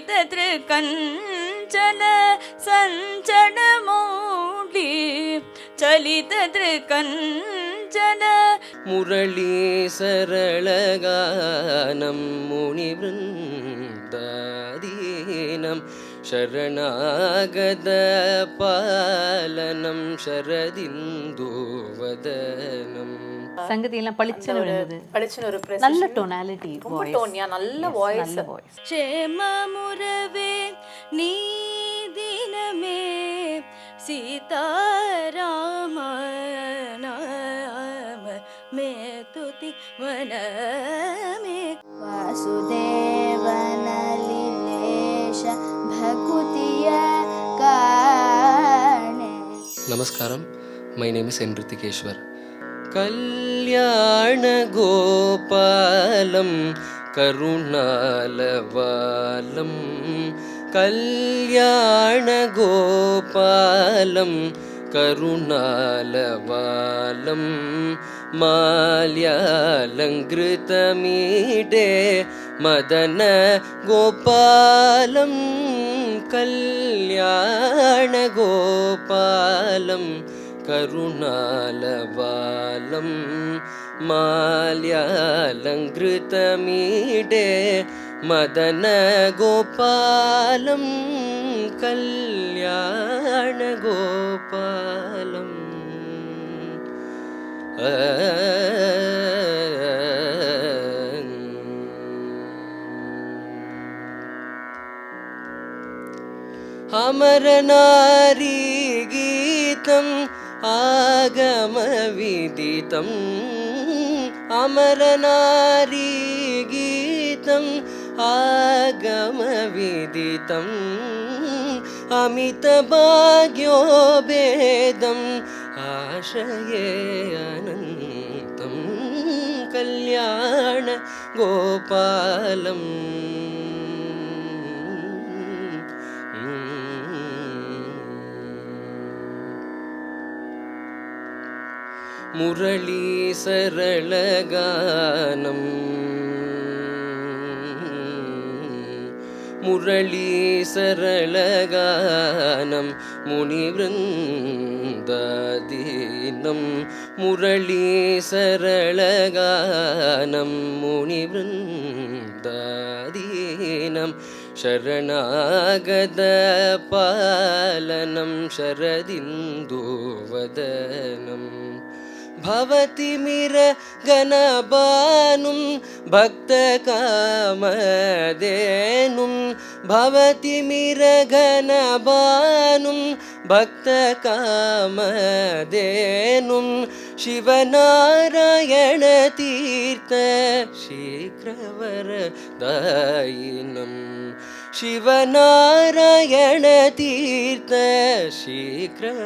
चलितदृकञ्चल सञ्चनमौढि चलितदृकञ्चल मुरली सरलगानं मुनिवृन्दादीनं शरणागतपालनं शरदिन्दुवदनं. சங்கதியெல்லாம் பளிச்சுன்னு விழுந்தது. ஒரு நல்ல டோனாலிட்டி, ரொம்ப டோன்யா, நல்ல வாய்ஸ். நல்ல வாய்ஸ். ಕ್ಷೇಮಮುರವೇ ನೀ ದಿನಮೇ ಸೀತಾರಾಮ ನಾಮ ಮೇ ತುತಿ ವನಮೇ ವಾಸುದೇವನ ಲೀಲೇಶ ಭಕುತಿಯ ಕಾಣೆ. Namaskaram, my name is N. Ritikeshwar. कल्याणगोपालं करुणालवालं कल्याणगोपालं करुणालवालं माल्यालङ्कृतमीडे मदनगोपालं कल्याणगोपालं करुणालवालं माल्यालङ्कृतमीडे मदनगोपालं कल्याणगोपालं. अमरनारी गीतं आगमविदितं अमरनारी गीतं आगमविदितं अमितभाग्योपेदम् आशये अनन्तं कल्याण गोपालम्. मुरली सरलगानं मुरली सरलगानं मुनिवृन्दादीनं मुरली सरलगानं मुनिवृन्दादीनं शरणागतपालनं शरदिन्दुवदनं. भवति मिरगणबानुं भक्तकामधेनुं भवति मिरगणबानुं भक्तकामधेनुं शिवनारायणतीर्थ शीघ्रवरदायिनं शिवनारायणतीर्थ शीघ्रवरदायिनं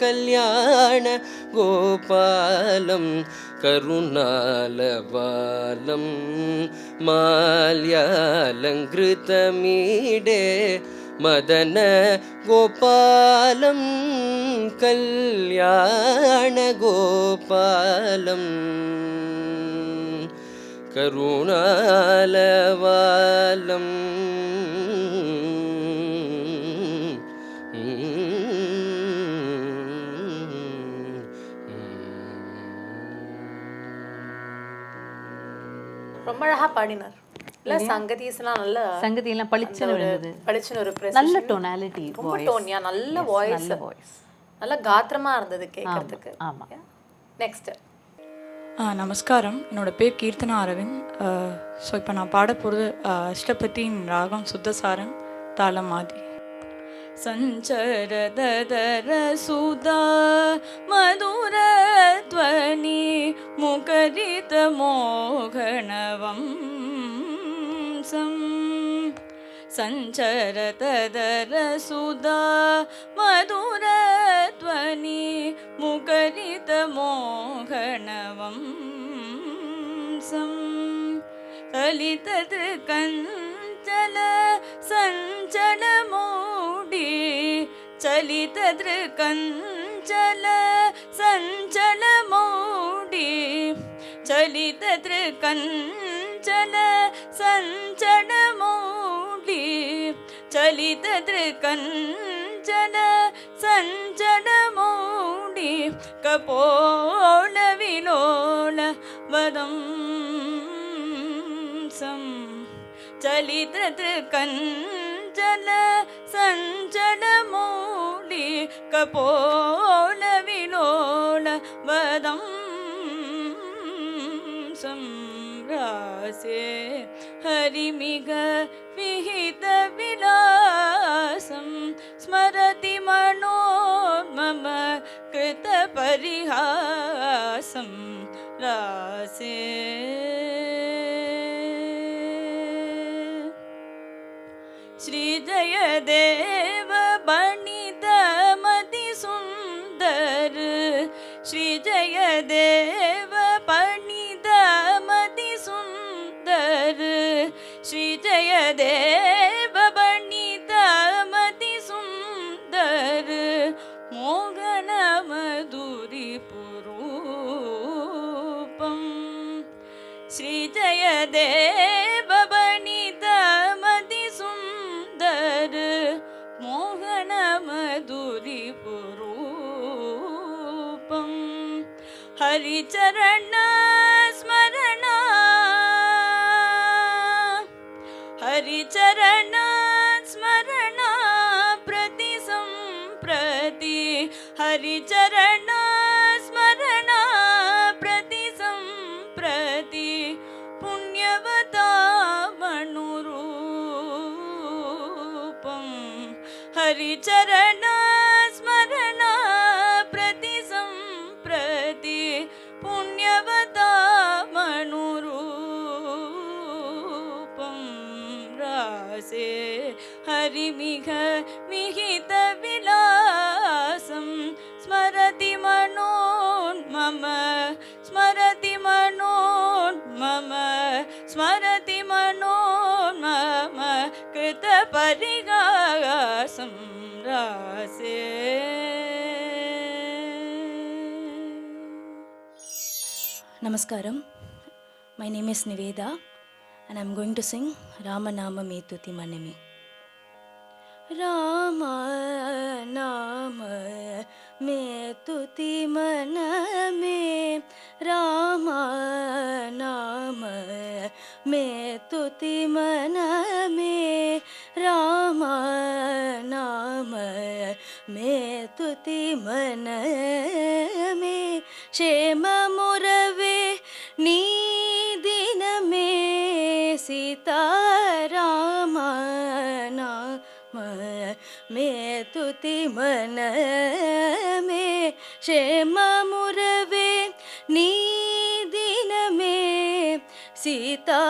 कल्याण गोपालं करुणालवालं माल्यालङ्कृतमीडे मदन गोपालं कल्याण गोपालं करुणालवालं. ரொம்ப அழகா பாடினார். இல்ல சங்கதியெல்லாம் நல்ல சங்கதியெல்லாம் பளிச்சுன்னு விழுந்தது. பளிச்சுன்னு ஒரு நல்ல டோனாலிட்டி, ரொம்ப டோன்யா, நல்ல வாய்ஸ். நல்ல வாய்ஸ். நல்ல காத்திரமா இருந்தது கேட்கறதுக்கு. ஆமா. நெக்ஸ்ட். நமஸ்காரம், என்னோட பேர் கீர்த்தனா அரவிந்த். ஸோ இப்போ நான் பாட போகிறது அஷ்டபதியின் ராகம் சுத்தசாரம், தாளம் ஆதி. संचरदर सुधा मधुर ध्वनि मुखरित मोघनवंसं संचरदर सुधा मधुर ध्वनि मुखरित मोघनवंसं ललितदृकञ्चल सञ्चनमौढि चलितदृकञ्चल सञ्चनमौढि चलितदृकञ्चल ಚಂಚಲ ಸಂಚಡ ಮೌಳಿ ಚಲಿತ ಕಂಚಲ ಸಂಚಡ ಮೌಳಿ ಕಪೋಳ ವಿಲೋಲ ವದಂ ಸಂ ಚಲಿತ ಕಂಚಲ ಸಂಚಡ ಮೌಳಿ ಕಪೋಳ ವಿಲೋಲ ವದಂ ಸಂರಾಸೆ ಹರಿಮಿಗ ವಿಹಿತ ವಿಲಾಸಂ ಸ್ಮರತಿ ಮನೋನ್ಮಮ ಕೃತ ಪರಿಹಾಸಂ ರಾಸೆ ಶ್ರೀ ಜಯದೇವ ಬಣಿತ ಮತಿ ಸುಂದರ ಶ್ರೀ ಜಯದೇವ ಬಣಿತ ಮತಿ ಸುಂದರ ಶ್ರೀ ಜಯದೇವ ಬಣಿತ ಮತಿ ಸುಂದರ ಮೋಗನ ಮಧುರಿ ಪುರೂಪಂ ಶ್ರೀ ಜಯದೇವ ಬಣಿತ ಮತಿ ಸುಂದರ ಮೋಹನ ಮಧುರಿ ಪುರೂಪಂ ಹರಿಚರಣ ಸ್ಮರಣ ಹರಿಚರಣ ಸ್ಮರಣ ಪ್ರತಿ ಸಂಪ್ರತಿ ಹರಿಚರಣ ಸ್ಮರಣ ಪ್ರತಿ ಸಂಪ್ರತಿ ಪುಣ್ಯವತಾ ಮನುರೂಪಂ ಹರಿಚರಣ ಸ್ಮರಣ ಪ್ರತಿ ಸಂಪ್ರತಿ ಪುಣ್ಯವತಾ ಮನುರೂಪಂ ರಾಸೆ ಹರಿಮಿಘ ವಿಹಿತ ವಿಲಾಸಂ ಸ್ಮರತಿ ಮನೋನ್ಮಮ ಸ್ಮರತಿ ಮನೋನ್ಮಮ ಸ್ಮರತಿ ಮನೋನ್ಮಮ ಕೃತ ಪರಿಹಾಸಂ ರಾಸೆ. Namaskaram. My name is Niveda and I'm going to sing Ramanama Metuti Maname. Rama Nama Metuti Maname, Rama Nama Metuti Maname, Rama Nama Metuti Maname, Shema Murave Ni Diname, Sita Rama Nama Metuti Maname, Shema Murave Ni Diname, Sita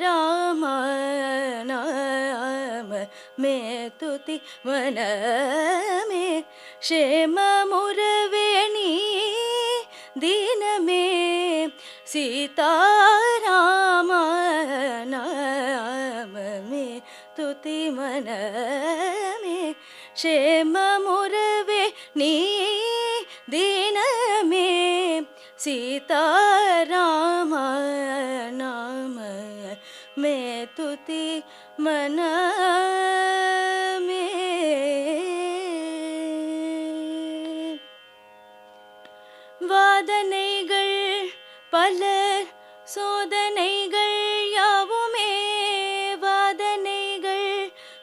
Rama Nama Metuti Maname, Shema Murave Ni Diname, Sita Rama Nama Metuti Maname, Shema Murave Ni Diname, Sita Rama Nama Metuti Maname. வாதனைகள் பலர் சோதனைகள் யாவுமே, வாதனைகள்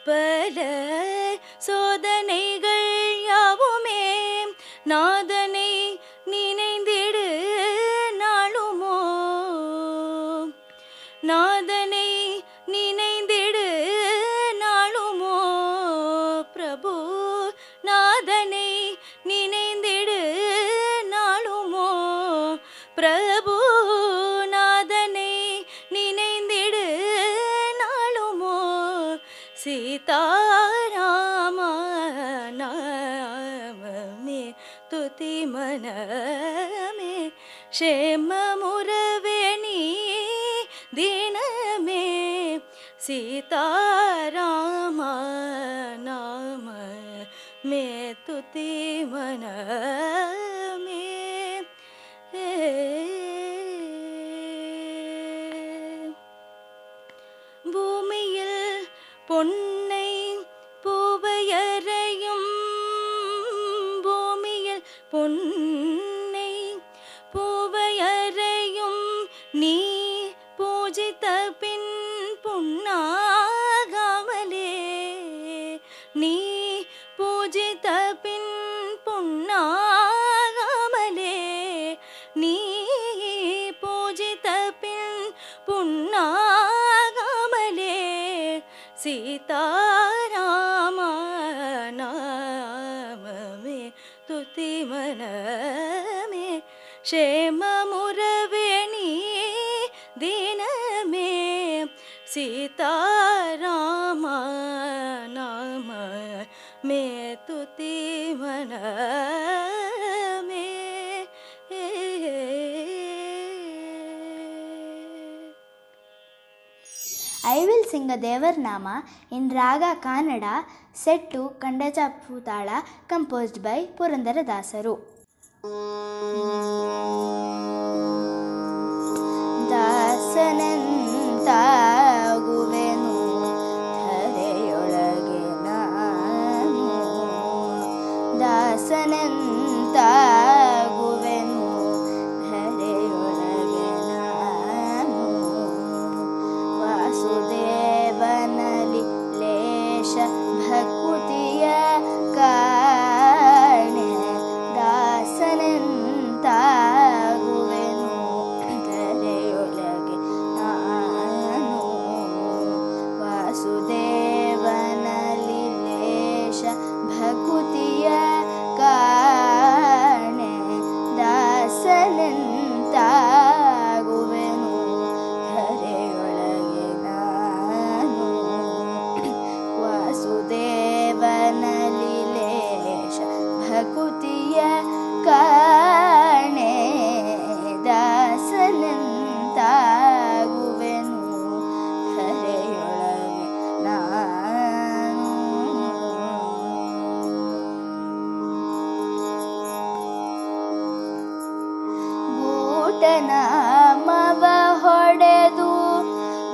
பலர் சோதனைகள் யாவுமே, நாதனை நினைந்திடு நாளுமோ, நாதனை நினைந்திடு நாளுமோ, பிரபு நாதனை நினைந்திடு நாளுமோ, பிரபு நாதனை நினைந்திடு நாளுமோ, சீதாராம நாமமே துதி மனமே, ஷேம முரவே நீ தினமே, சீதாராம நாம மே துதி மனமே. ಕ್ಷೇಮಮುರವೇಣಿ ದಿನಮೇ ಸೀತಾರಾಮ ನಾಮ ಮೇ ತುತಿ ಮನ May I will sing a Devar Nama in Raga Kannada, set to Kandaja Putala, composed by Purandara Dasaru. ದಾಸನೆಂತಾಗುವೆನು ಧರೆಯೊಳಗೆ ನಾನು, ದಾಸನೆಂತಾಗುವೆನು ಧರೆಯೊಳಗೆ ನಾನು, ವಾಸುದೇವನಲ್ಲಿ ಲೇಷ ಭಕುತಿಯ ಕಾಣೆ, ದಾಸನೆಂತಾಗುವೆನು ಧರೆಯೊಳಗೆ ನಾನು, ವಾಸುದೇವನಲ್ಲಿ ಲೇಷ ಭಕುತಿಯ ಕಾಣೆ, ದಾಸನೆಂತಾಗುವೆನು ಧರೆಯೊಳಗೆ ನಾನು, ವಾಸುದೇವನಲ್ಲಿ ಲೇಷ ಭಕುತಿಯ ಕಾಣೆ, ದಾಸನೆಂತಾಗುವೆನು ಧರೆಯೊಳಗೆ ನಾನು. ಗೂಟನಾಮವ ಹೊಡೆದು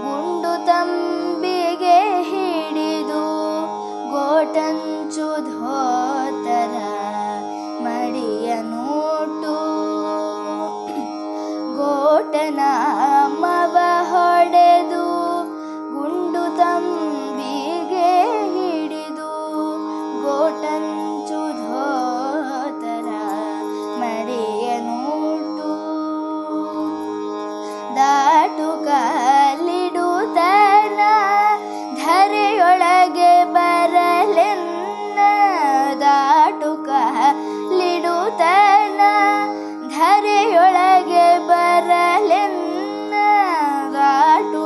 ಗುಂಡು ತಂಬಿಗೆ ಹಿಡಿದು, ಗೋಟಂಚು ಧೋತರ ಮಡಿಯ ನೋಟು, ಗೋಟನಾಮವ ಹೊಡೆದು ಗುಂಡು ತಂಬಿಗೆ ಹಿಡಿದು, ಗೋಟಂಚು ಧೋತರ ಮಡಿಯ ನೋಟು, ದಾಟುಕಲಿಡುತ್ತನ ಧರೆಯೊಳಗೆ ಬರಲೆನ್ನ, ದಾಟುಕಲಿಡುತ್ತನ ಧರೆಯೊಳಗೆ ಬರಲೆನ್ನ, ದಾಟುಕಲಿಡುತ್ತನ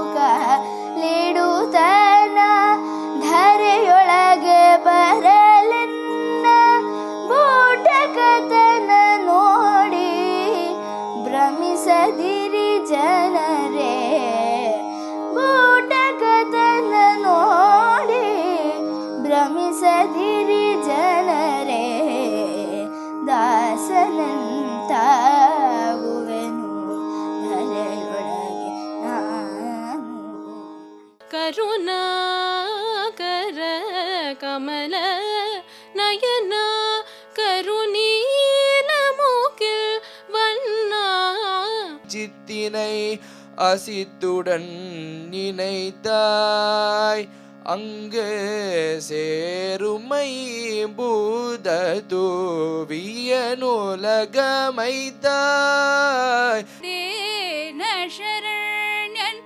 ಧರೆಯೊಳಗೆ ಬರಲೆನ್ನ, ಬೂಟಕತನ ನೋಡಿ ಭ್ರಮಿಸದಿರಿ ಜನರೇ, ಬೂಟಕತನ ನೋಡಿ ಭ್ರಮಿಸದಿರಿ ಜನರೇ, ದಾಸನಂತಾಗುವೆನು ಧರೆಯೊಳಗೆ ನಾನು. ಕರುಣಾಕರ ಕಮಲ ನಯನ ಕರುಣೀಲ ಮುಕಿಲ್ வண்ணா, சித்தினை அசித்துடன் நினைத்தாய், அங்கு சேருமை பூத தூவியனுலகமைத்தாய். தேன சரண்யன்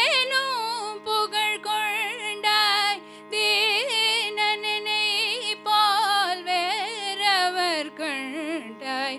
ஏனும் புகழ் கொண்டாய், தேனனை பால் வேறவர் கண்டாய்.